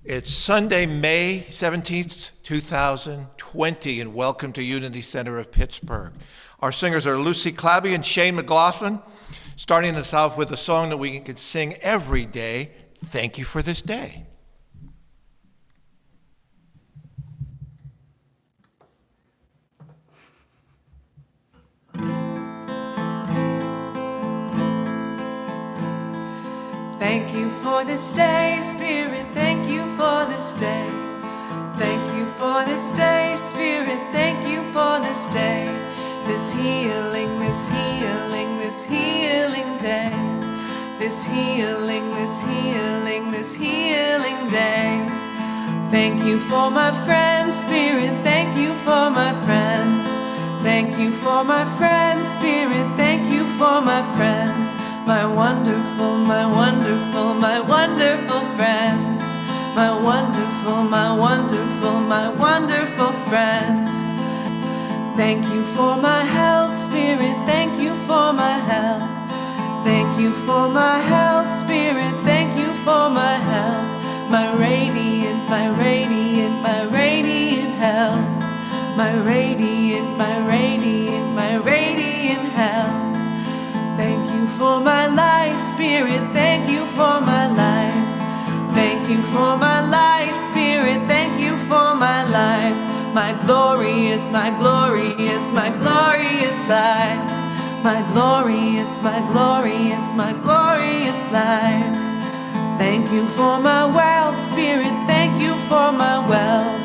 It's Sunday, May 17th, 2020, and welcome to Unity Center of Pittsburgh. Our singers are Lucy Clabby and Shane McLaughlin, starting us off with a song that we can sing every day, Thank You for This Day. Thank you for this day, Spirit, thank you for this day. Thank you for this day, Spirit, thank you for this day. This healing, this healing, this healing day. This healing, this healing, this healing day. Thank you for my friends, Spirit, thank you for my friends. Thank you for my friends, Spirit, thank you for my friends. My wonderful, my wonderful, my wonderful friends. My wonderful, my wonderful, my wonderful friends. Thank you for my health, Spirit, thank you for my health. Thank you for my health, Spirit, thank you for my health. My radiant, my radiant, my radiant health. My radiant, my radiant, my radiant health. Thank you for my life, Spirit, thank you for my life. Thank you for my life, Spirit, thank you for my life. My glorious, my glorious, my glorious life. My glorious, my glorious, my glorious life. Thank you for my wealth, Spirit, thank you for my wealth.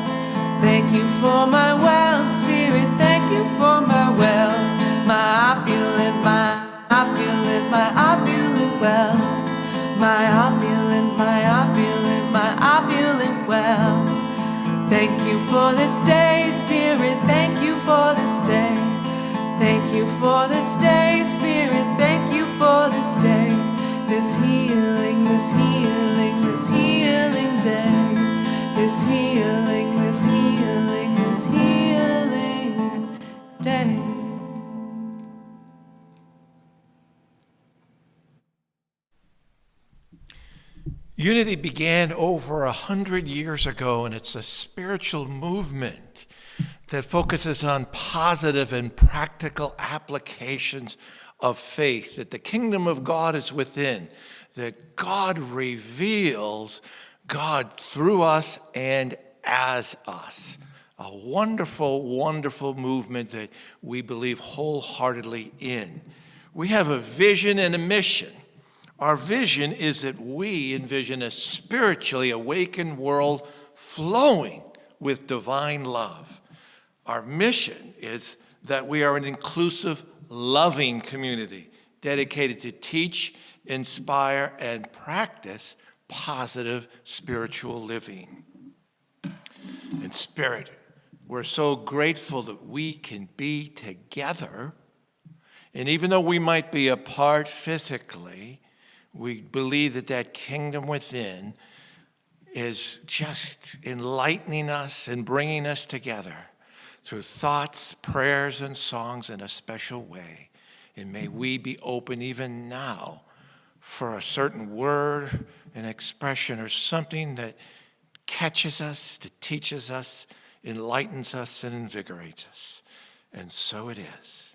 Thank you for my wealth, Spirit, thank you for my wealth. My opulent, my opulent, my opulent wealth. My opulent, my opulent, my opulent wealth. Thank you for this day, Spirit, thank you for this day. Thank you for this day, Spirit, thank you for this day. This healing, this healing, this healing day. This healing, this healing, this healing day. Unity began over 100 years ago, and it's a spiritual movement that focuses on positive and practical applications of faith, that the kingdom of God is within, that God reveals God through us and as us. A wonderful, wonderful movement that we believe wholeheartedly in. We have a vision and a mission. Our vision is that we envision a spiritually awakened world flowing with divine love. Our mission is that we are an inclusive, loving community dedicated to teach, inspire, and practice positive spiritual living. In spirit, we're so grateful that we can be together. And even though we might be apart physically, we believe that that kingdom within is just enlightening us and bringing us together through thoughts, prayers, and songs in a special way. And may we be open even now for a certain word, an expression, or something that catches us, that teaches us, enlightens us, and invigorates us. And so it is.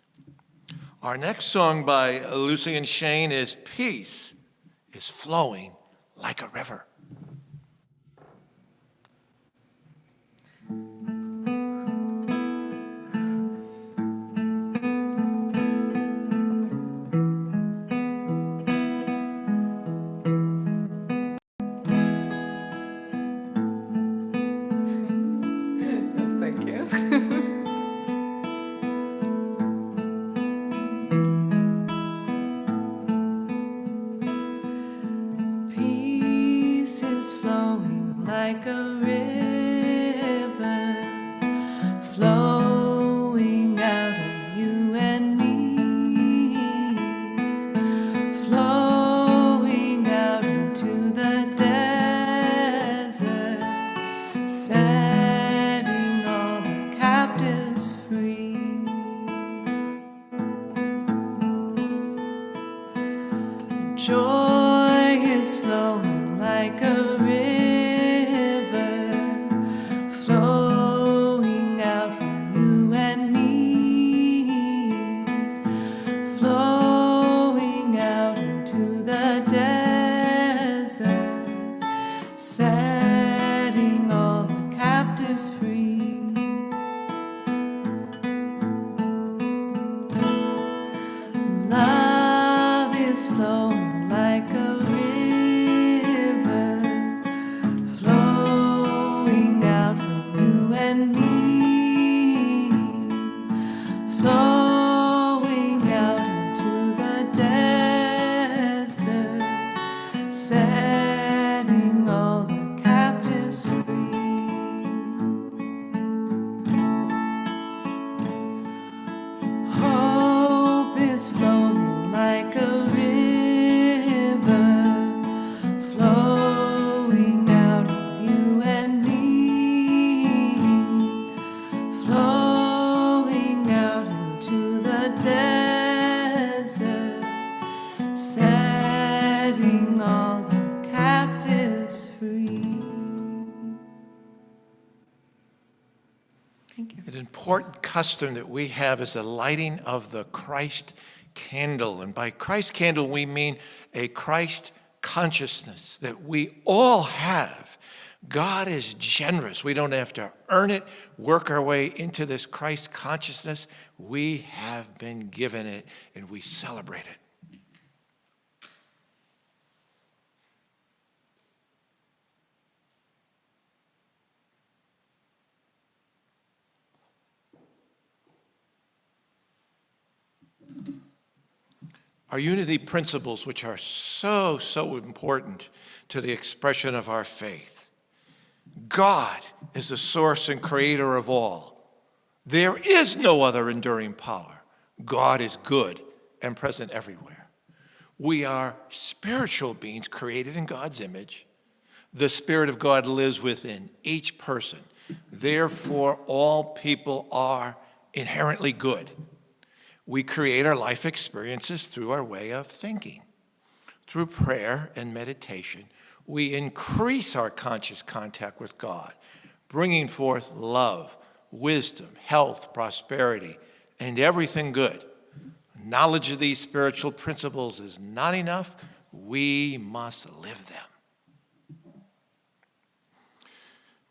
Our next song by Lucy and Shane is Peace is Flowing Like a River. Thank you. Peace is flowing like a river, flowing out of you and me, flowing out into the desert, setting all the captives free. Joy is flowing like a river, setting all the captives free. Hope is flowing like a river, flowing out of you and me, flowing out into the desert, setting all the captives free. Thank you. An important custom that we have is the lighting of the Christ candle. And by Christ candle, we mean a Christ consciousness that we all have. God is generous. We don't have to earn it, work our way into this Christ consciousness. We have been given it, and we celebrate it. Our unity principles, which are so important to the expression of our faith. God is the source and creator of all. There is no other enduring power. God is good and present everywhere. We are spiritual beings created in God's image. The Spirit of God lives within each person. Therefore, all people are inherently good. We create our life experiences through our way of thinking. Through prayer and meditation, we increase our conscious contact with God, bringing forth love, wisdom, health, prosperity, and everything good. Knowledge of these spiritual principles is not enough. We must live them.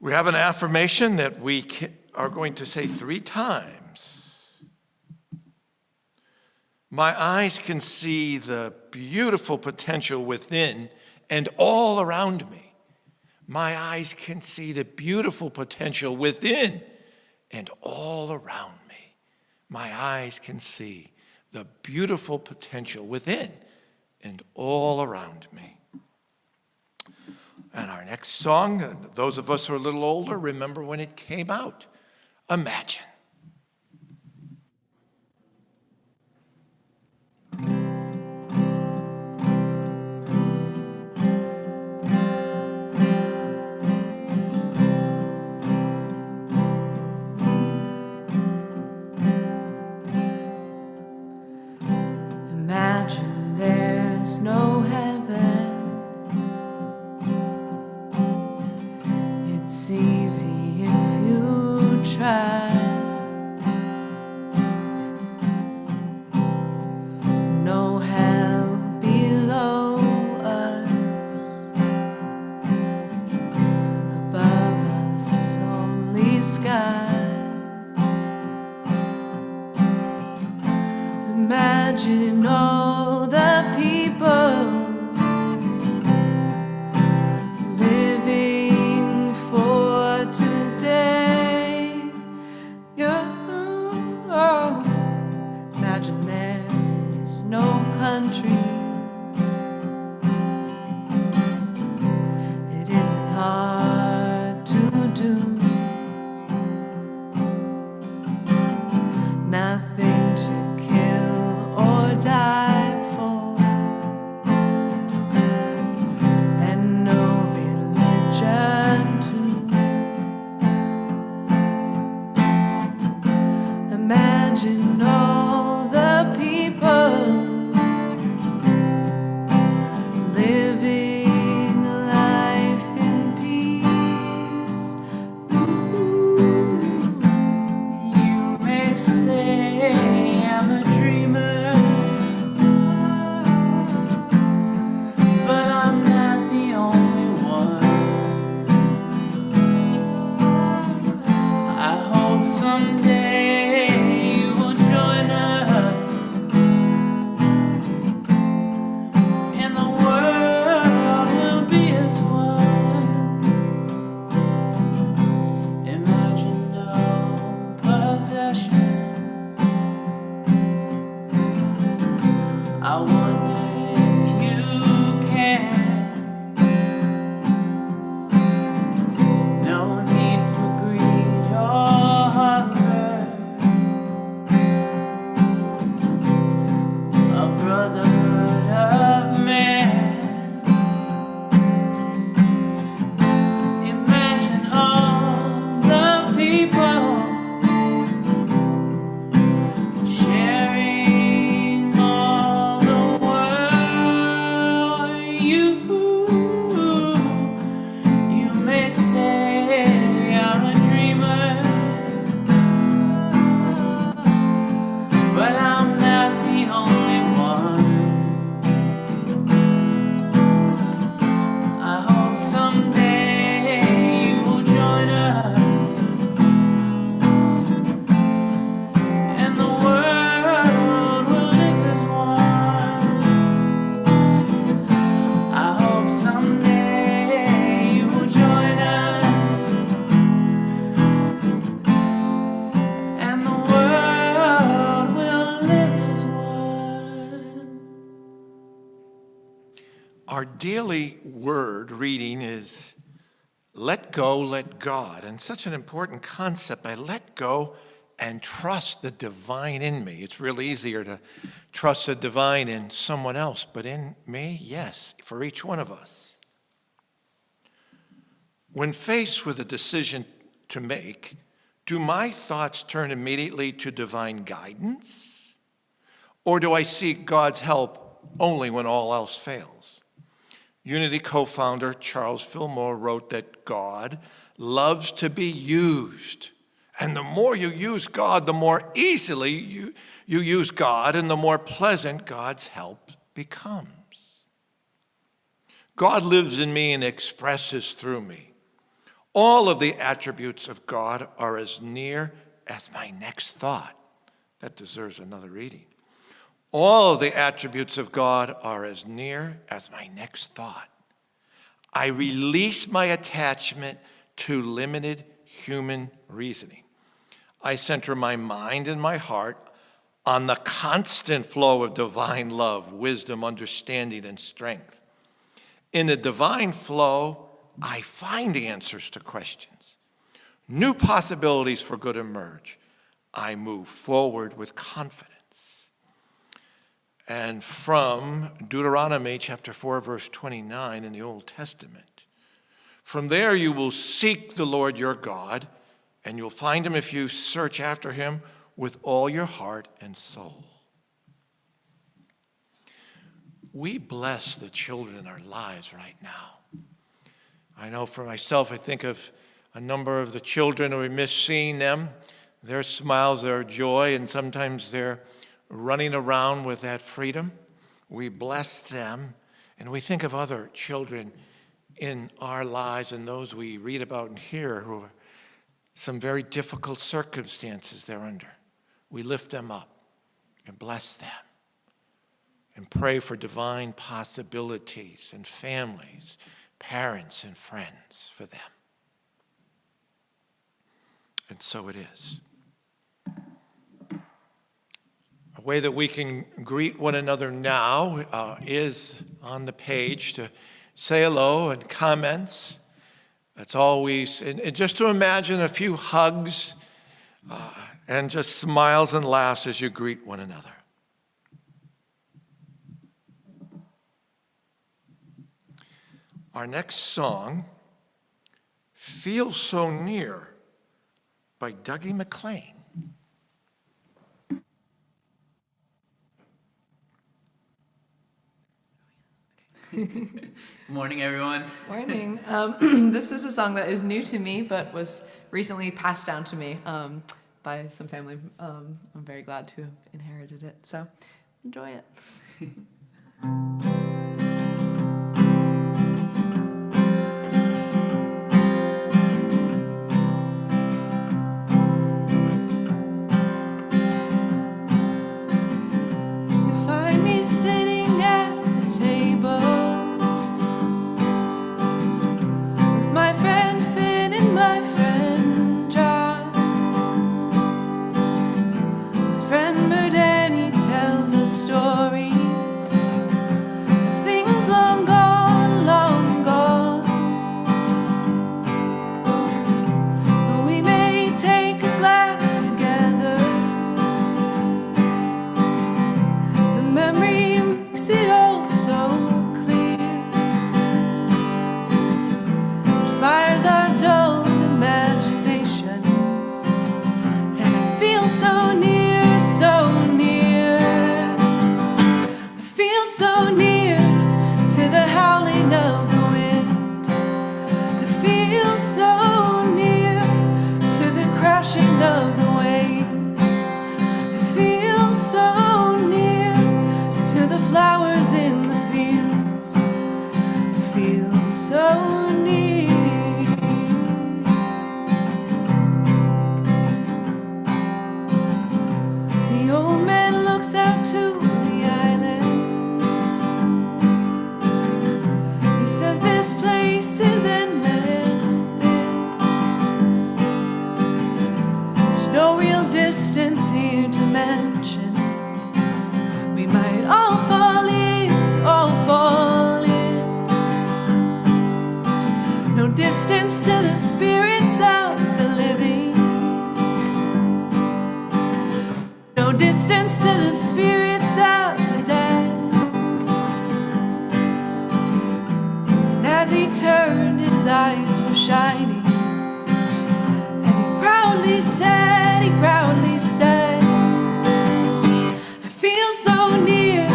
We have an affirmation that we are going to say 3 times. My eyes can see the beautiful potential within and all around me. My eyes can see the beautiful potential within and all around me. My eyes can see the beautiful potential within and all around me. And our next song, and those of us who are a little older, remember when it came out. Imagine. Imagine there's no heaven. It's easy if you try. You may say I'm a dreamer, but I'm not the only one. I hope someday you will join us, and the world will live as one. I hope someday you will join us, and the world will live as one. Our daily word reading is let go, let God. And such an important concept. I let go and trust the divine in me. It's real easier to trust the divine in someone else, but in me, yes, for each one of us. When faced with a decision to make, do my thoughts turn immediately to divine guidance? Or do I seek God's help only when all else fails? Unity co-founder Charles Fillmore wrote that God loves to be used. And the more you use God, the more easily you use God, and the more pleasant God's help becomes. God lives in me and expresses through me. All of the attributes of God are as near as my next thought. That deserves another reading. All of the attributes of God are as near as my next thought. I release my attachment to limited human reasoning. I center my mind and my heart on the constant flow of divine love, wisdom, understanding, and strength. In the divine flow, I find answers to questions. New possibilities for good emerge. I move forward with confidence. And from Deuteronomy chapter 4, verse 29 in the Old Testament, from there you will seek the Lord your God, and you'll find him if you search after him with all your heart and soul. We bless the children in our lives right now. I know for myself, I think of a number of the children, and we miss seeing them, their smiles, their joy, and sometimes their running around with that freedom. We bless them, and we think of other children in our lives and those we read about and hear who are some very difficult circumstances they're under. We lift them up and bless them and pray for divine possibilities and families, parents and friends for them. And so it is. A way that we can greet one another now is on the page to say hello and comments. That's always, and just to imagine a few hugs and just smiles and laughs as you greet one another. Our next song, Feel So Near by Dougie McLean. Good morning, everyone. Morning. This is a song that is new to me, but was recently passed down to me by some family. I'm very glad to have inherited it, so enjoy it. You find me sitting at the table, my friend Finn and my friend John. My friend Bourdon, he tells us stories so near. The old man looks out to the islands. He says this place is endless thin. There's no real distance here to mention. We might all fall in, all fall in. No distance to the spirits of the living. No distance to the spirits of the dead. And as he turned, his eyes were shining. And he proudly said, I feel so near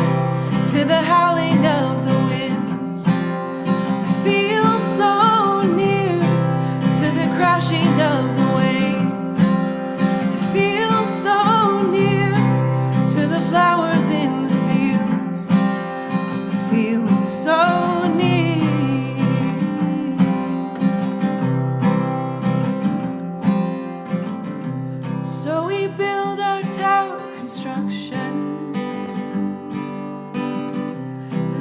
to the howling of the winds. I feel so near to the crashing of the waves. I feel so near to the flowers in the fields. I feel so near. So we build our tower constructions.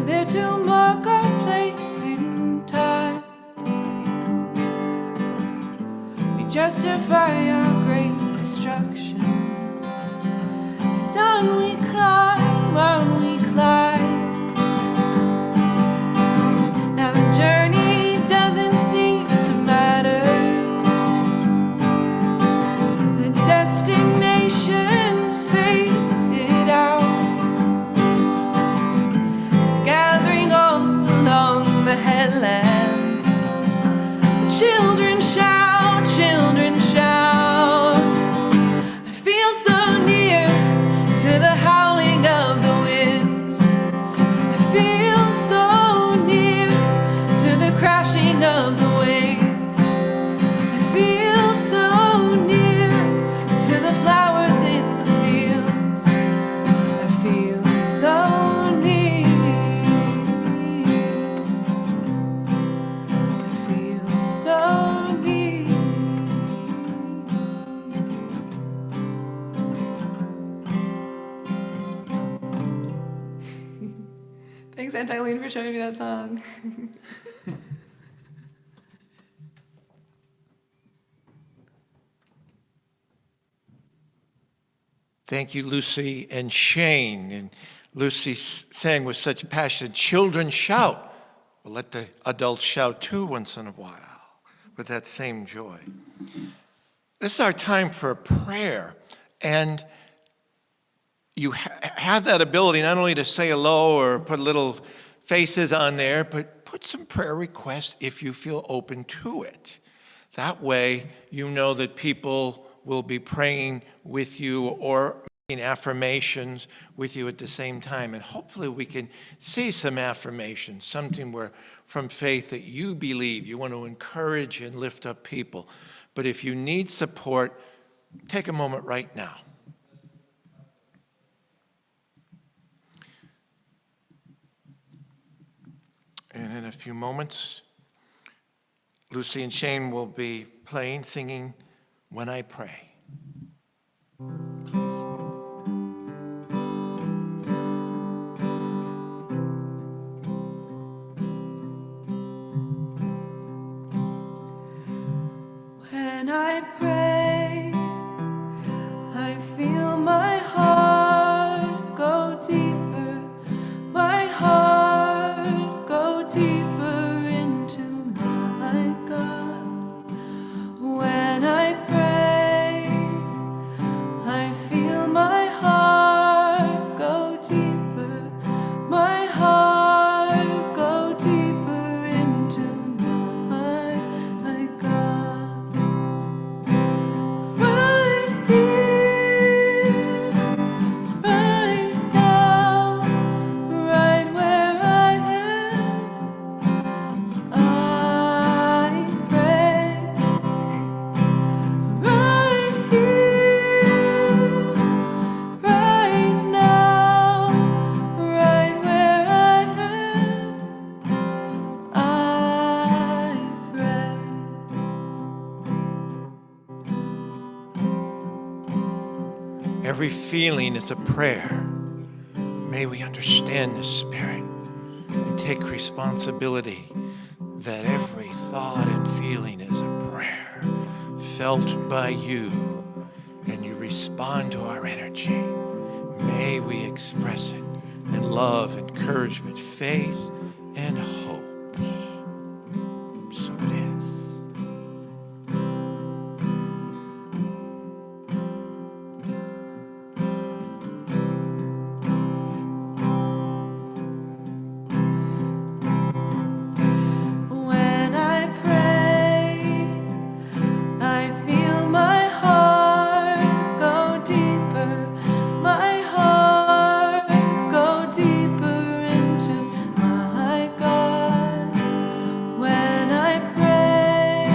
There to mark our place in time. We justify our great destructions as on we climb, on we climb. Now the journey doesn't seem to matter. The destination's faded out. Gathering all along the headlands. The children shout, children shout. I feel so near to the howling of the winds. I feel so near to the crashing of the waves. I feel so near to the flowers in the fields. I feel so near. I feel so near. Thanks, Aunt Eileen, for showing me that song. Thank you, Lucy and Shane. And Lucy sang with such passion, children shout. Well, let the adults shout too once in a while with that same joy. This is our time for prayer. And you have that ability not only to say hello or put little faces on there, but put some prayer requests if you feel open to it. That way, you know that people will be praying with you or making affirmations with you at the same time. And hopefully we can see some affirmations, something where from faith that you believe. You want to encourage and lift up people. But if you need support, take a moment right now. And in a few moments, Lucy and Shane will be playing, singing, When I Pray. When I pray, I feel my heart go deeper, my heart go deeper into my God. When I pray, I feel my heart go deeper, my heart go deeper into my God. Every feeling is a prayer. May we understand the Spirit and take responsibility that every thought and feeling is a prayer felt by you, and you respond to our energy. May we express it in love, encouragement, faith, and hope. So it is. When I pray, I feel my heart go deeper, my heart go deeper into my God. When I pray,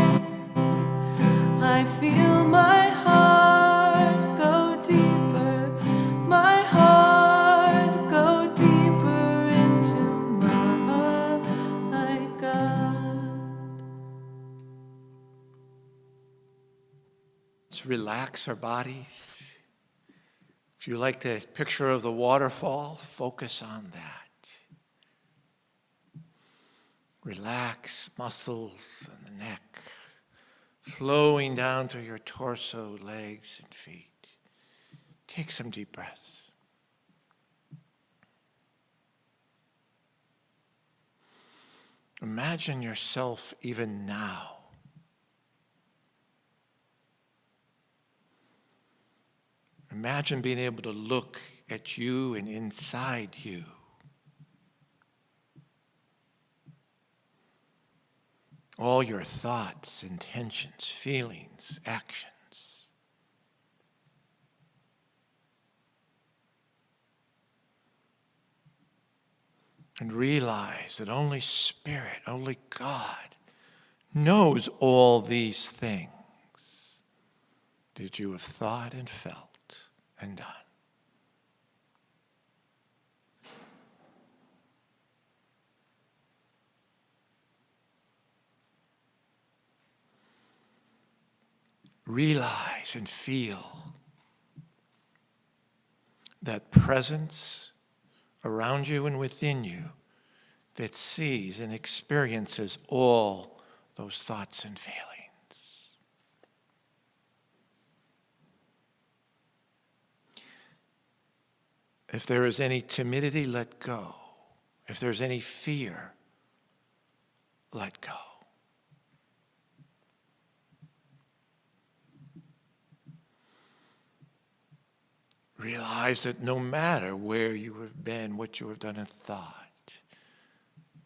I feel my heart go deeper, my heart go deeper into my God. Let's relax our bodies. If you like the picture of the waterfall, focus on that. Relax muscles in the neck, flowing down to your torso, legs, and feet. Take some deep breaths. Imagine yourself even now. Imagine being able to look at you and inside you. All your thoughts, intentions, feelings, actions. And realize that only Spirit, only God knows all these things that you have thought and felt and done. Realize and feel that presence around you and within you that sees and experiences all those thoughts and feelings. If there is any timidity, let go. If there's any fear, let go. Realize that no matter where you have been, what you have done and thought,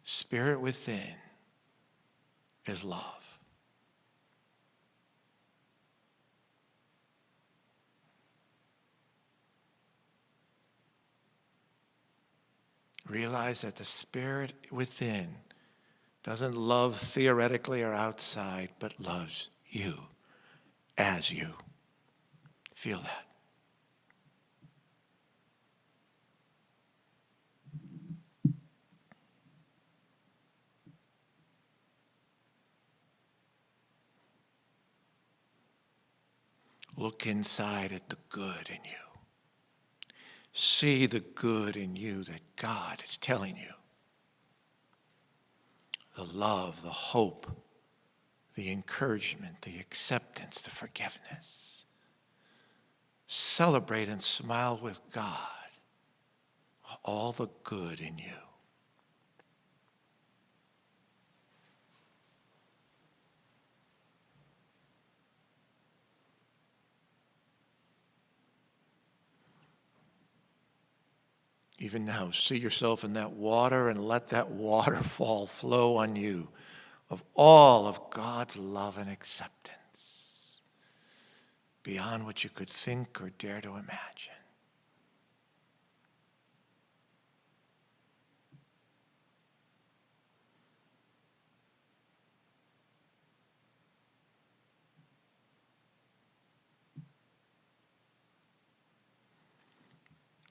Spirit within is love. Realize that the Spirit within doesn't love theoretically or outside, but loves you as you. Feel that. Look inside at the good in you. See the good in you that God is telling you. The love, the hope, the encouragement, the acceptance, the forgiveness. Celebrate and smile with God all the good in you. Even now, see yourself in that water and let that waterfall flow on you of all of God's love and acceptance beyond what you could think or dare to imagine.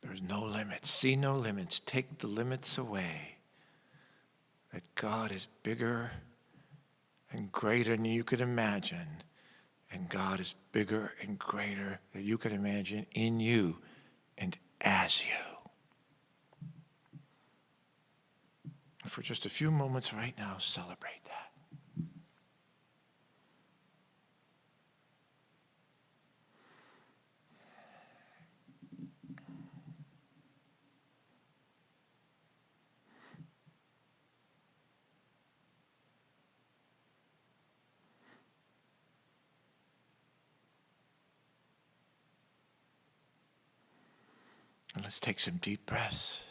There's no limits. See no limits. Take the limits away. That God is bigger and greater than you could imagine, And God is bigger and greater than you can imagine in you and as you. And for just a few moments right now, celebrate that. And let's take some deep breaths.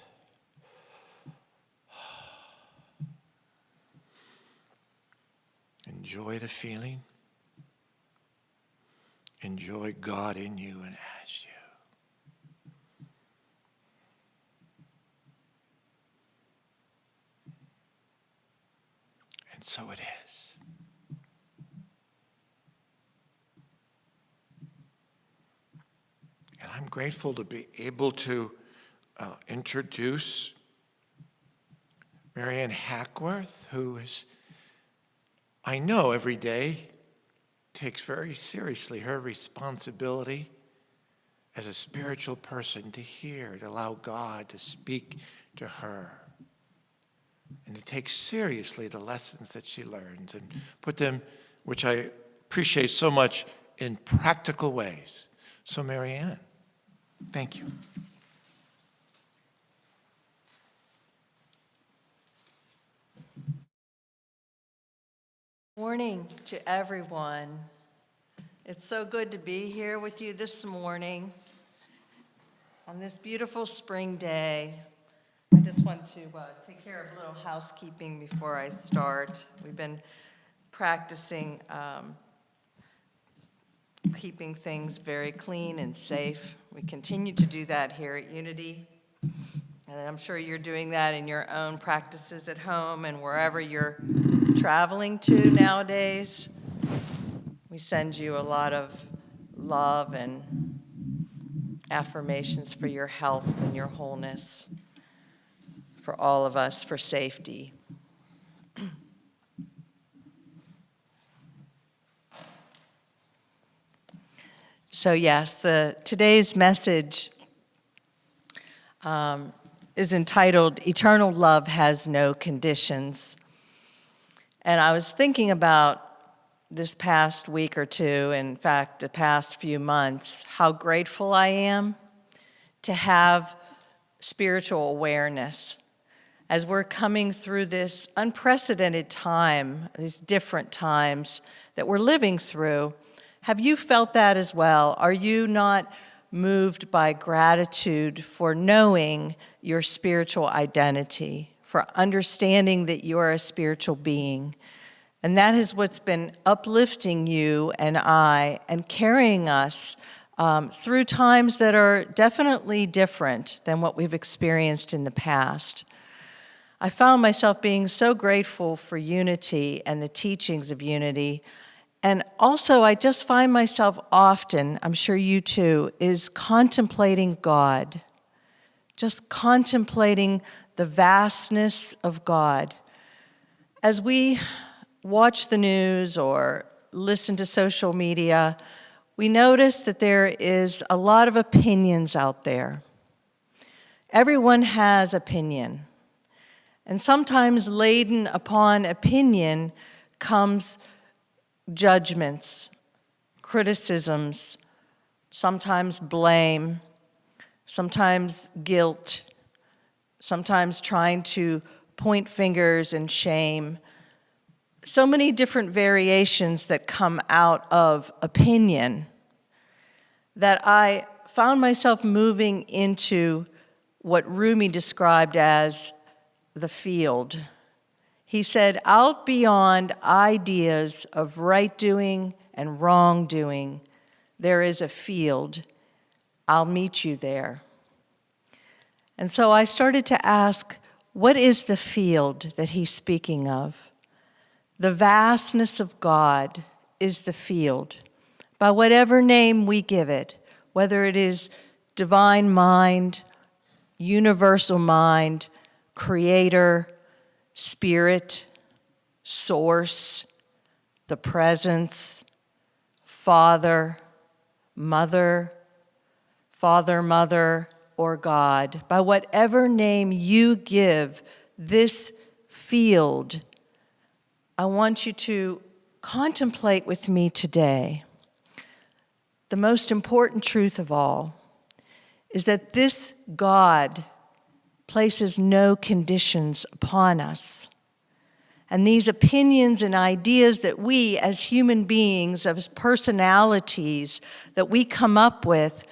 Enjoy the feeling. Enjoy God in you and as you. And so it is. And I'm grateful to be able to introduce Maryann Hackworth, who is, I know every day, takes very seriously her responsibility as a spiritual person to hear, to allow God to speak to her, and to take seriously the lessons that she learns and put them, which I appreciate so much, in practical ways. So Maryann, thank you. Morning to everyone. It's so good to be here with you this morning on this beautiful spring day. I just want to take care of a little housekeeping before I start. We've been practicing keeping things very clean and safe. We continue to do that here at Unity. And I'm sure you're doing that in your own practices at home and wherever you're traveling to nowadays. We send you a lot of love and affirmations for your health and your wholeness, for all of us, for safety. So yes, today's message is entitled, Eternal Love Has No Conditions. And I was thinking about this past week or two, in fact, the past few months, how grateful I am to have spiritual awareness as we're coming through this unprecedented time, these different times that we're living through. Have you felt that as well? Are you not moved by gratitude for knowing your spiritual identity, for understanding that you are a spiritual being? And that is what's been uplifting you and I and carrying us through times that are definitely different than what we've experienced in the past. I found myself being so grateful for Unity and the teachings of Unity. And also, I just find myself often, I'm sure you too, is contemplating God, just contemplating the vastness of God. As we watch the news or listen to social media, we notice that there is a lot of opinions out there. Everyone has opinion. And sometimes laden upon opinion comes judgments, criticisms, sometimes blame, sometimes guilt, sometimes trying to point fingers and shame. So many different variations that come out of opinion that I found myself moving into what Rumi described as the field. He said, out beyond ideas of right doing and wrong doing, there is a field. I'll meet you there. And so I started to ask, what is the field that he's speaking of? The vastness of God is the field, by whatever name we give it, whether it is divine mind, universal mind, creator, spirit, source, the presence, Father, Mother, Father, Mother, or God, by whatever name you give this field, I want you to contemplate with me today the most important truth of all is that this God places no conditions upon us. And these opinions and ideas that we as human beings, as personalities, that we come up with,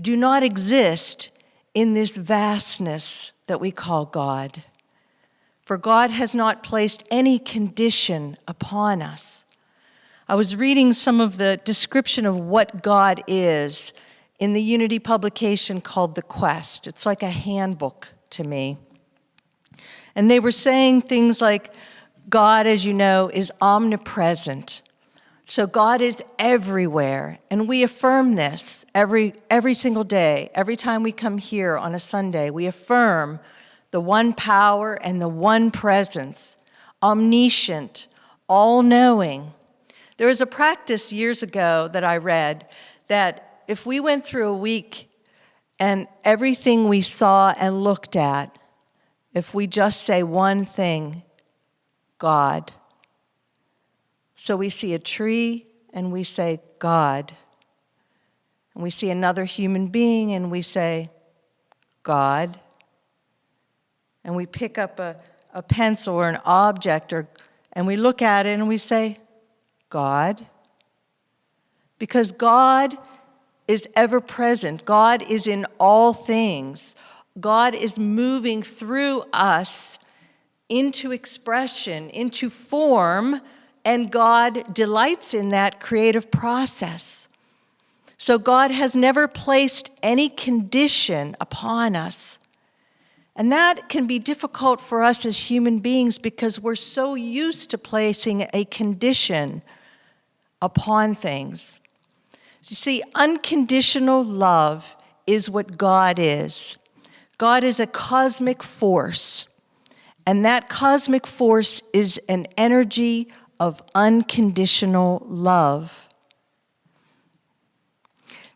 do not exist in this vastness that we call God. For God has not placed any condition upon us. I was reading some of the description of what God is in the Unity publication called The Quest. It's like a handbook to me. And they were saying things like, God, as you know, is omnipresent. So God is everywhere, and we affirm this every single day. Every time we come here on a Sunday, we affirm the one power and the one presence, omniscient, all-knowing. There was a practice years ago that I read that if we went through a week and everything we saw and looked at, if we just say one thing, God. So we see a tree and we say, God. And we see another human being and we say, God. And we pick up a pencil or an object and we look at it and we say, God. Because God is ever present. God is in all things. God is moving through us into expression, into form, and God delights in that creative process. So God has never placed any condition upon us. And that can be difficult for us as human beings because we're so used to placing a condition upon things. You see, unconditional love is what God is. God is a cosmic force. And that cosmic force is an energy of unconditional love.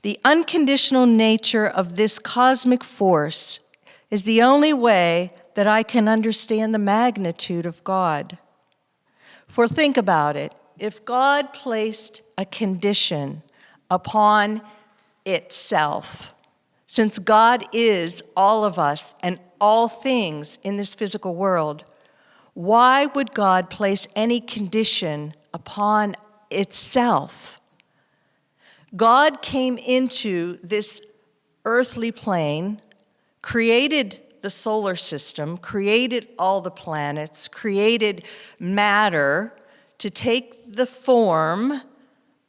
The unconditional nature of this cosmic force is the only way that I can understand the magnitude of God. For think about it. If God placed a condition upon itself, since God is all of us and all things in this physical world, why would God place any condition upon itself? God came into this earthly plane, created the solar system, created all the planets, created matter to take the form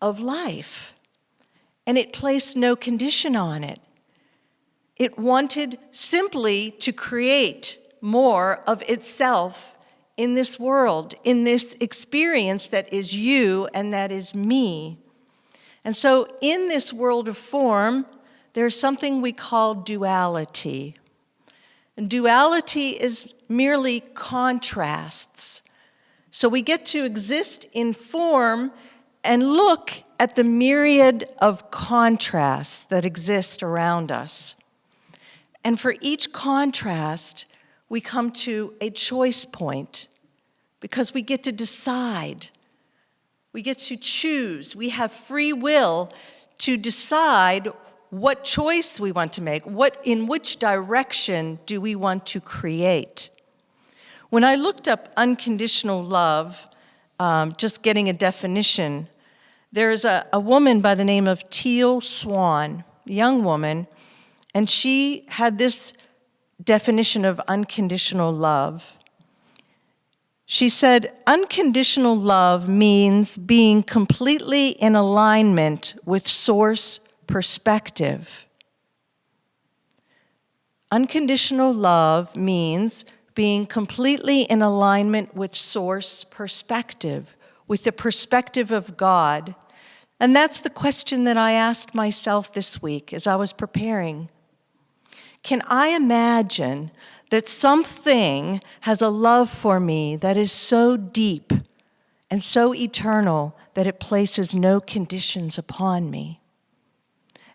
of life. And it placed no condition on it. It wanted simply to create more of itself in this world, in this experience that is you and that is me. And so in this world of form, there's something we call duality. And duality is merely contrasts. So we get to exist in form and look at the myriad of contrasts that exist around us. And for each contrast, we come to a choice point because we get to decide. We get to choose. We have free will to decide what choice we want to make, in which direction do we want to create. When I looked up unconditional love, just getting a definition, there's a woman by the name of Teal Swan, a young woman, and she had this definition of unconditional love. She said, unconditional love means being completely in alignment with source perspective. Unconditional love means being completely in alignment with source perspective, with the perspective of God. And that's the question that I asked myself this week as I was preparing. Can I imagine that something has a love for me that is so deep and so eternal that it places no conditions upon me?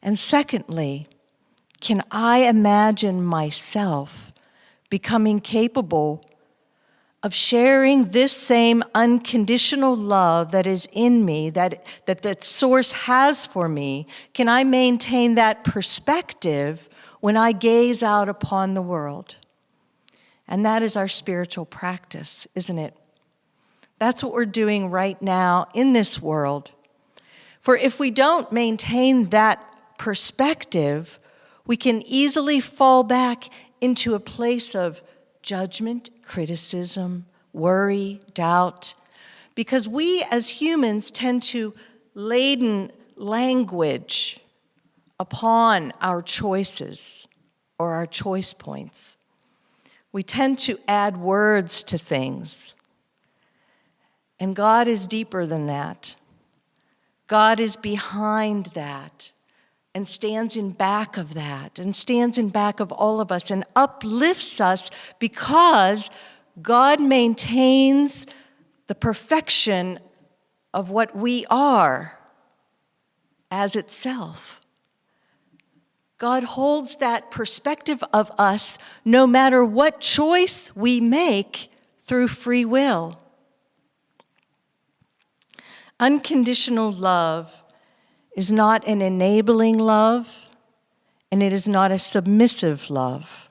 And secondly, can I imagine myself becoming capable of sharing this same unconditional love that is in me, that source has for me? Can I maintain that perspective when I gaze out upon the world? And that is our spiritual practice, isn't it? That's what we're doing right now in this world. For if we don't maintain that perspective, we can easily fall back into a place of judgment, criticism, worry, doubt, because we as humans tend to laden language upon our choices or our choice points. We tend to add words to things. And God is deeper than that. God is behind that and stands in back of that and stands in back of all of us and uplifts us because God maintains the perfection of what we are as itself. God holds that perspective of us no matter what choice we make through free will. Unconditional love is not an enabling love, and it is not a submissive love.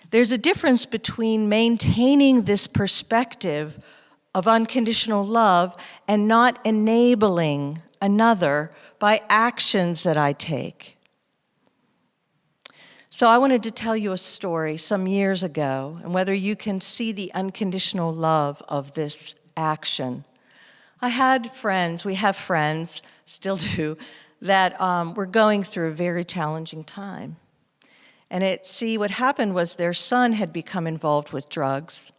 There's a difference between maintaining this perspective of unconditional love and not enabling another by actions that I take. So I wanted to tell you a story some years ago, and whether you can see the unconditional love of this action. We have friends, still do, that were going through a very challenging time. And what happened was their son had become involved with drugs,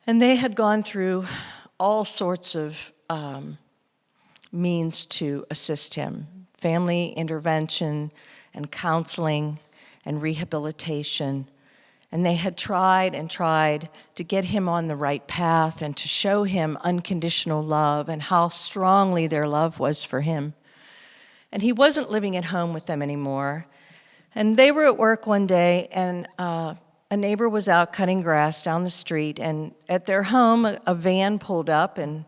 and they had gone through all sorts of means to assist him, family intervention and counseling and rehabilitation. And they had tried and tried to get him on the right path and to show him unconditional love and how strongly their love was for him. And he wasn't living at home with them anymore. And they were at work one day, and a neighbor was out cutting grass down the street. And at their home, a van pulled up, and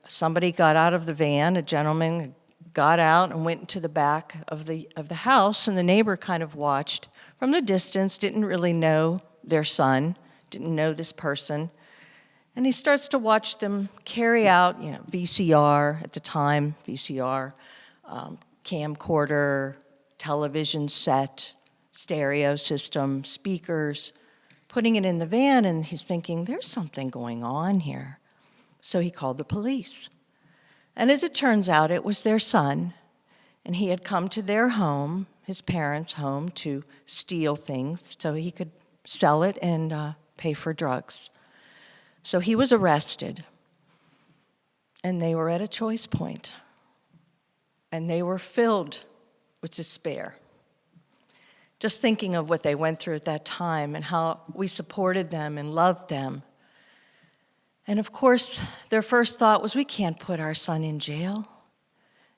somebody got out of the van. A gentleman got out and went into the back of the house, and the neighbor kind of watched from the distance, didn't really know their son, didn't know this person. And he starts to watch them carry out, VCR at the time, camcorder, television set, stereo system, speakers, putting it in the van, and he's thinking, there's something going on here. So he called the police. And as it turns out, it was their son, and he had come to their home, his parents' home, to steal things so he could sell it and pay for drugs. So he was arrested, and they were at a choice point, and they were filled with despair. Just thinking of what they went through at that time and how we supported them and loved them. And of course, their first thought was, we can't put our son in jail.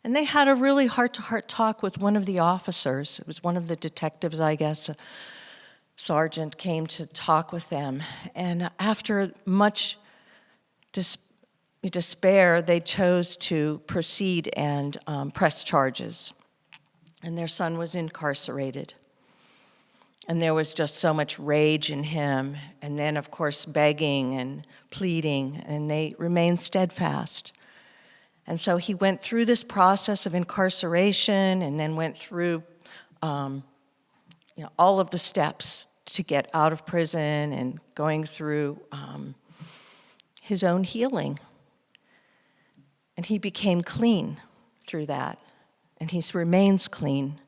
And they had a really heart-to-heart talk with one of the officers. It was one of the detectives, I guess. A sergeant came to talk with them. And after much despair, they chose to proceed and press charges. And their son was incarcerated. And there was just so much rage in him. And then, of course, begging and pleading. And they remained steadfast. And so he went through this process of incarceration and then went through all of the steps to get out of prison and going through his own healing. And he became clean through that. And he remains clean.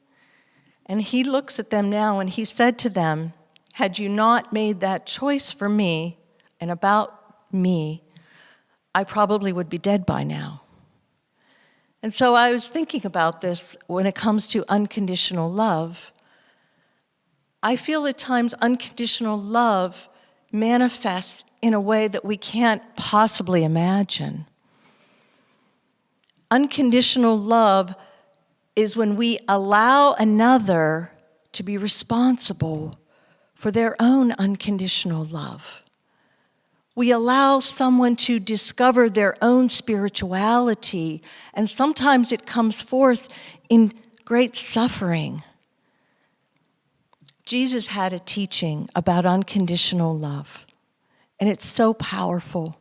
And he looks at them now and he said to them, had you not made that choice for me and about me, I probably would be dead by now. And so I was thinking about this when it comes to unconditional love. I feel at times unconditional love manifests in a way that we can't possibly imagine. Unconditional love is when we allow another to be responsible for their own unconditional love. We allow someone to discover their own spirituality, and sometimes it comes forth in great suffering. Jesus had a teaching about unconditional love, and it's so powerful.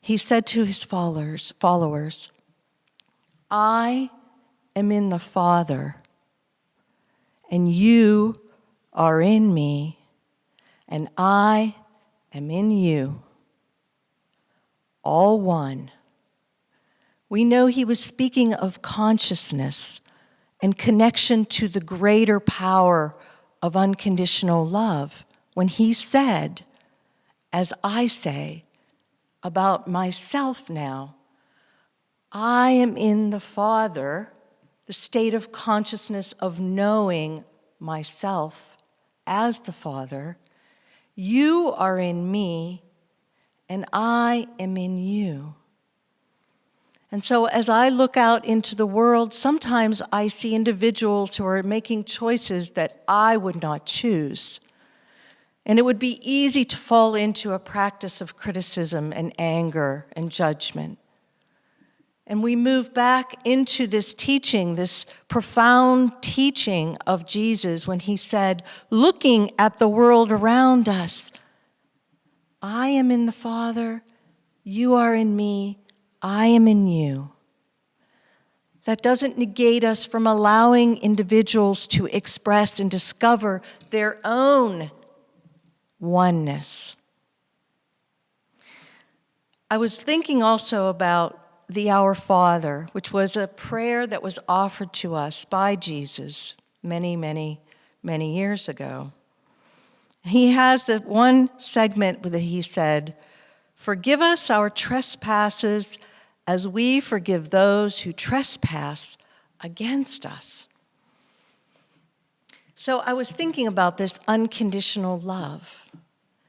He said to his followers, I am in the Father, and you are in me, and I am in you, all one. We know he was speaking of consciousness and connection to the greater power of unconditional love when he said, as I say about myself now, I am in the Father, the state of consciousness of knowing myself as the Father. You are in me, and I am in you. And so as I look out into the world, sometimes I see individuals who are making choices that I would not choose. And it would be easy to fall into a practice of criticism and anger and judgment. And we move back into this teaching, this profound teaching of Jesus when he said, looking at the world around us, I am in the Father, you are in me, I am in you. That doesn't negate us from allowing individuals to express and discover their own oneness. I was thinking also about the Our Father, which was a prayer that was offered to us by Jesus many, many, many years ago. He has the one segment that he said, forgive us our trespasses as we forgive those who trespass against us. So I was thinking about this unconditional love,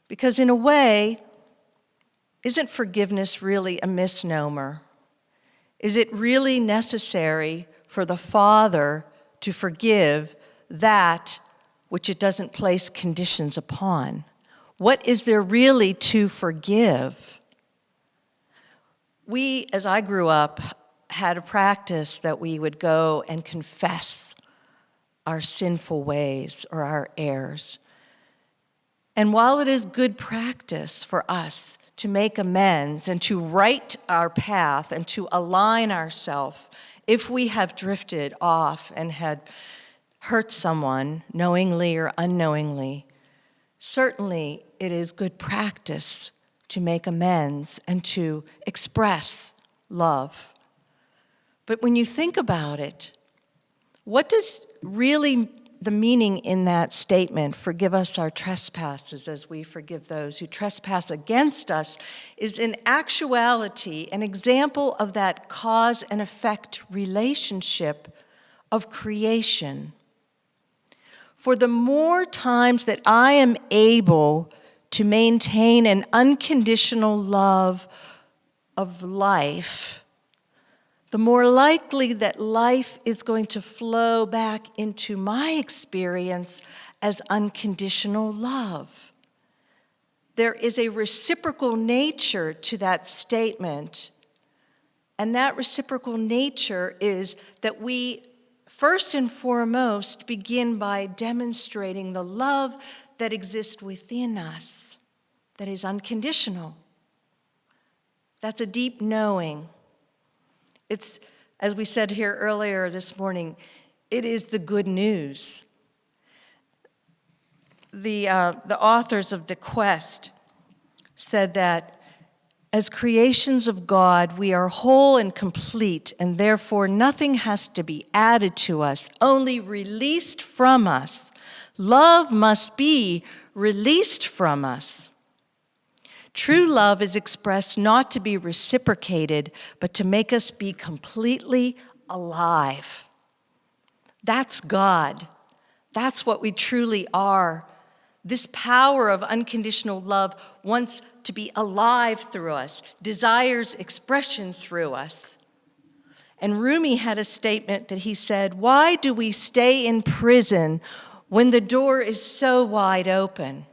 because in a way, isn't forgiveness really a misnomer? Is it really necessary for the Father to forgive that which it doesn't place conditions upon? What is there really to forgive? We, as I grew up, had a practice that we would go and confess our sinful ways or our errors. And while it is good practice for us to make amends and to right our path and to align ourselves if we have drifted off and had hurt someone knowingly or unknowingly, certainly it is good practice to make amends and to express love. But when you think about it, what does really the meaning in that statement, forgive us our trespasses as we forgive those who trespass against us, is in actuality an example of that cause and effect relationship of creation. For the more times that I am able to maintain an unconditional love of life, the more likely that life is going to flow back into my experience as unconditional love. There is a reciprocal nature to that statement, and that reciprocal nature is that we first and foremost begin by demonstrating the love that exists within us, that is unconditional. That's a deep knowing. It's, as we said here earlier this morning, it is the good news. The authors of The Quest said that as creations of God, we are whole and complete, and therefore nothing has to be added to us, only released from us. Love must be released from us. True love is expressed not to be reciprocated, but to make us be completely alive. That's God. That's what we truly are. This power of unconditional love wants to be alive through us, desires expression through us. And Rumi had a statement that he said, "Why do we stay in prison when the door is so wide open?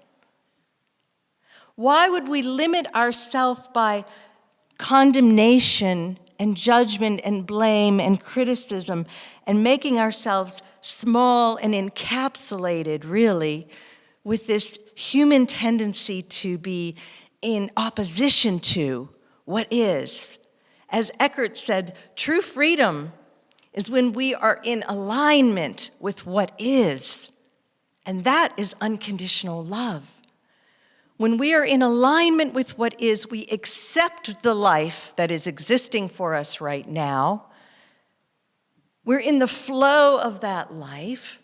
Why would we limit ourselves by condemnation and judgment and blame and criticism and making ourselves small and encapsulated, really, with this human tendency to be in opposition to what is?" As Eckhart said, true freedom is when we are in alignment with what is, and that is unconditional love. When we are in alignment with what is, we accept the life that is existing for us right now. We're in the flow of that life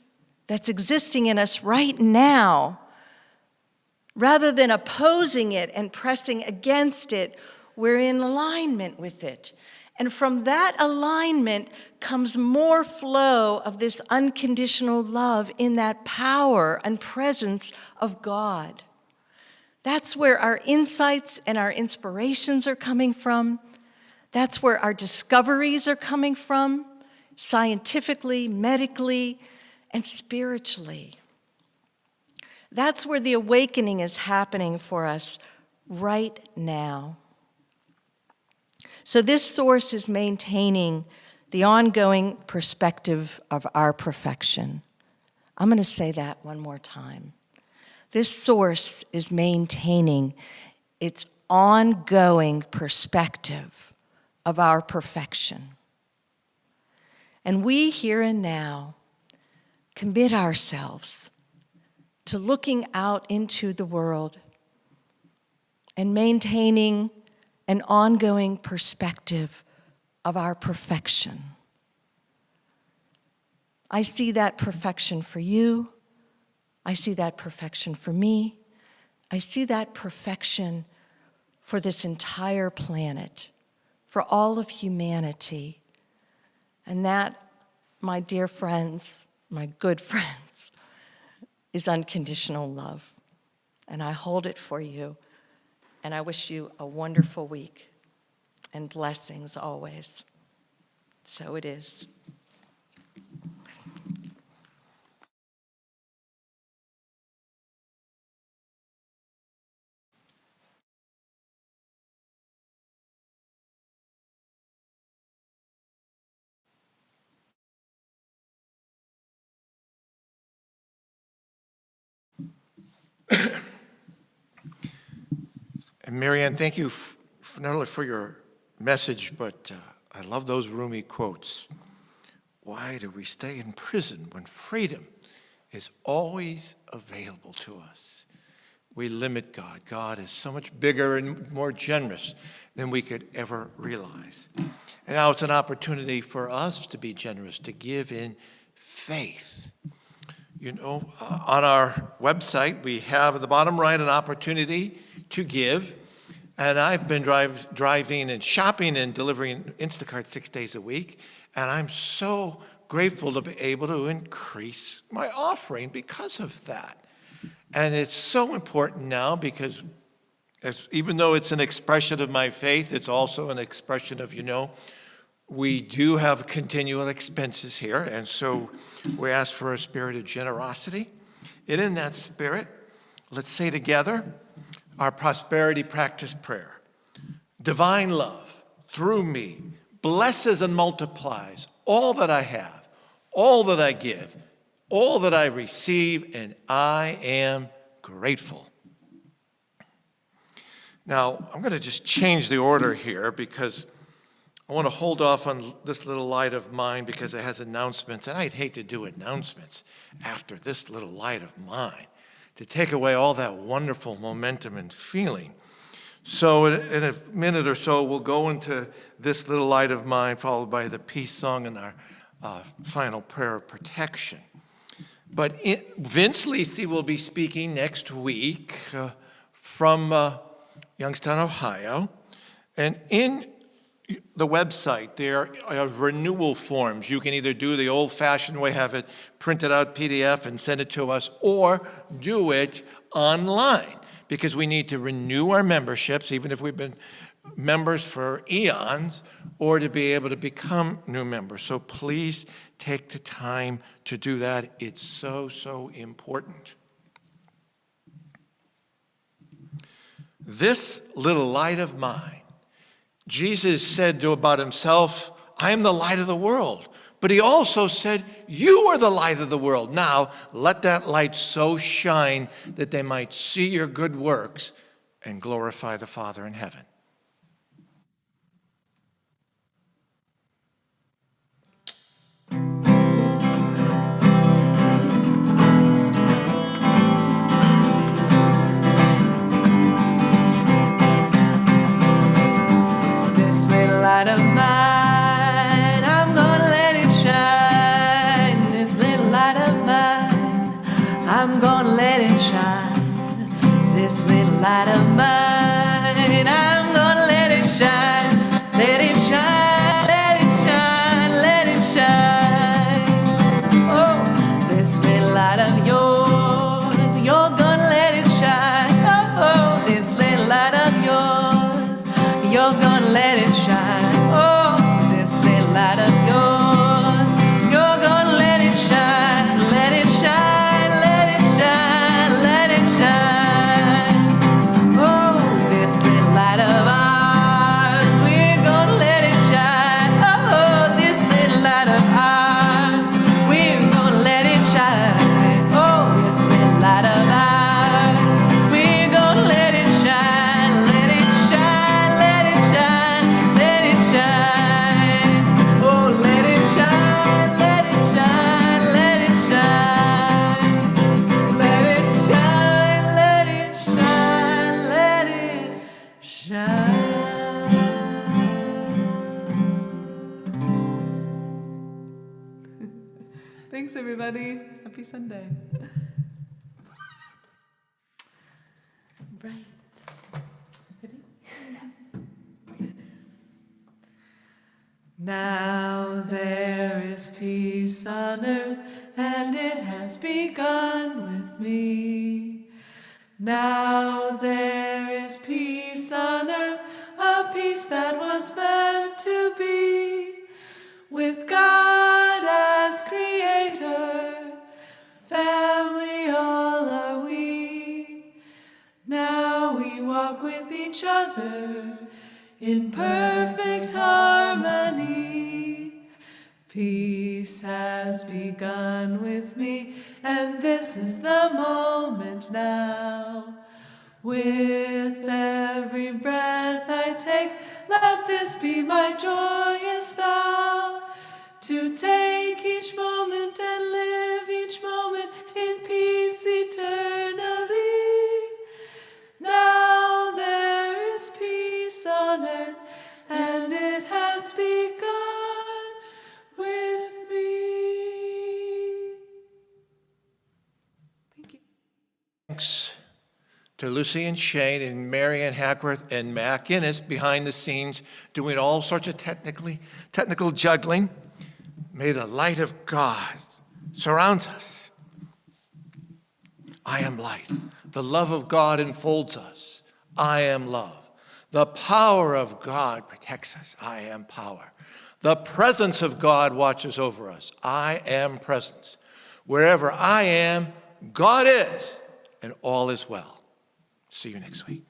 that's existing in us right now. Rather than opposing it and pressing against it, we're in alignment with it. And from that alignment comes more flow of this unconditional love in that power and presence of God. That's where our insights and our inspirations are coming from. That's where our discoveries are coming from, scientifically, medically, and spiritually. That's where the awakening is happening for us right now. So this source is maintaining the ongoing perspective of our perfection. I'm going to say that one more time. This source is maintaining its ongoing perspective of our perfection. And we here and now commit ourselves to looking out into the world and maintaining an ongoing perspective of our perfection. I see that perfection for you. I see that perfection for me. I see that perfection for this entire planet, for all of humanity. And that, my dear friends, my good friends, is unconditional love. And I hold it for you. And I wish you a wonderful week and blessings always. So it is. And Maryann, thank you not only for your message, but I love those Rumi quotes. Why do we stay in prison when freedom is always available to us? We limit God. God is so much bigger and more generous than we could ever realize. And now it's an opportunity for us to be generous, to give in faith. You know, on our website, we have at the bottom right an opportunity to give. And I've been driving and shopping and delivering Instacart 6 days a week. And I'm so grateful to be able to increase my offering because of that. And it's so important now because even though it's an expression of my faith, it's also an expression of, we do have continual expenses here. And so we ask for a spirit of generosity. And in that spirit, let's say together our prosperity practice prayer. Divine love, through me, blesses and multiplies all that I have, all that I give, all that I receive, and I am grateful. Now, I'm going to just change the order here because I want to hold off on this little light of mine because it has announcements, and I'd hate to do announcements after this little light of mine, to take away all that wonderful momentum and feeling. So in a minute or so, we'll go into this little light of mine, followed by the peace song and our final prayer of protection. But Vince Lisi will be speaking next week from Youngstown, Ohio. And in the website. There are renewal forms. You can either do the old-fashioned way, have it printed out PDF and send it to us, or do it online, because we need to renew our memberships, even if we've been members for eons, or to be able to become new members. So please take the time to do that. It's so, so important. This little light of mine, Jesus said about himself, I am the light of the world. But he also said, you are the light of the world. Now, let that light so shine that they might see your good works and glorify the Father in heaven. Light of mine, I'm gonna let it shine. This little light of mine, I'm gonna let it shine. This little light of mine, I'm gonna let it shine. Let it shine, let it shine, let it shine. Oh, this little light of yours, you're gonna let it shine. Oh, this little light of yours, you're gonna let it shine. Light of yours, you're gonna let it shine, let it shine, let it shine, let it shine. Oh, this little light of ours, we're gonna let it shine. Oh, this little light of ours, we're gonna let it shine. Oh, this little light of ours, we're gonna let it shine, let it shine, let it shine, let it shine. Thanks, everybody. Happy Sunday. Right. Ready? Now there is peace on earth, and it has begun with me. Now there is peace on earth, a peace that was meant to be. With God as creator, family all are we. Now we walk with each other in perfect harmony. Peace has begun with me, and this is the moment now. With every breath I take, let this be my joyous vow, to take each moment and live each moment in peace eternally. Now there is peace on earth, and it has begun with me. Thank you. Thanks to Lucy and Shane and Maryann, Hackworth, and Mac Innes behind the scenes doing all sorts of technical juggling. May the light of God surround us. I am light. The love of God enfolds us. I am love. The power of God protects us. I am power. The presence of God watches over us. I am presence. Wherever I am, God is, and all is well. See you next week.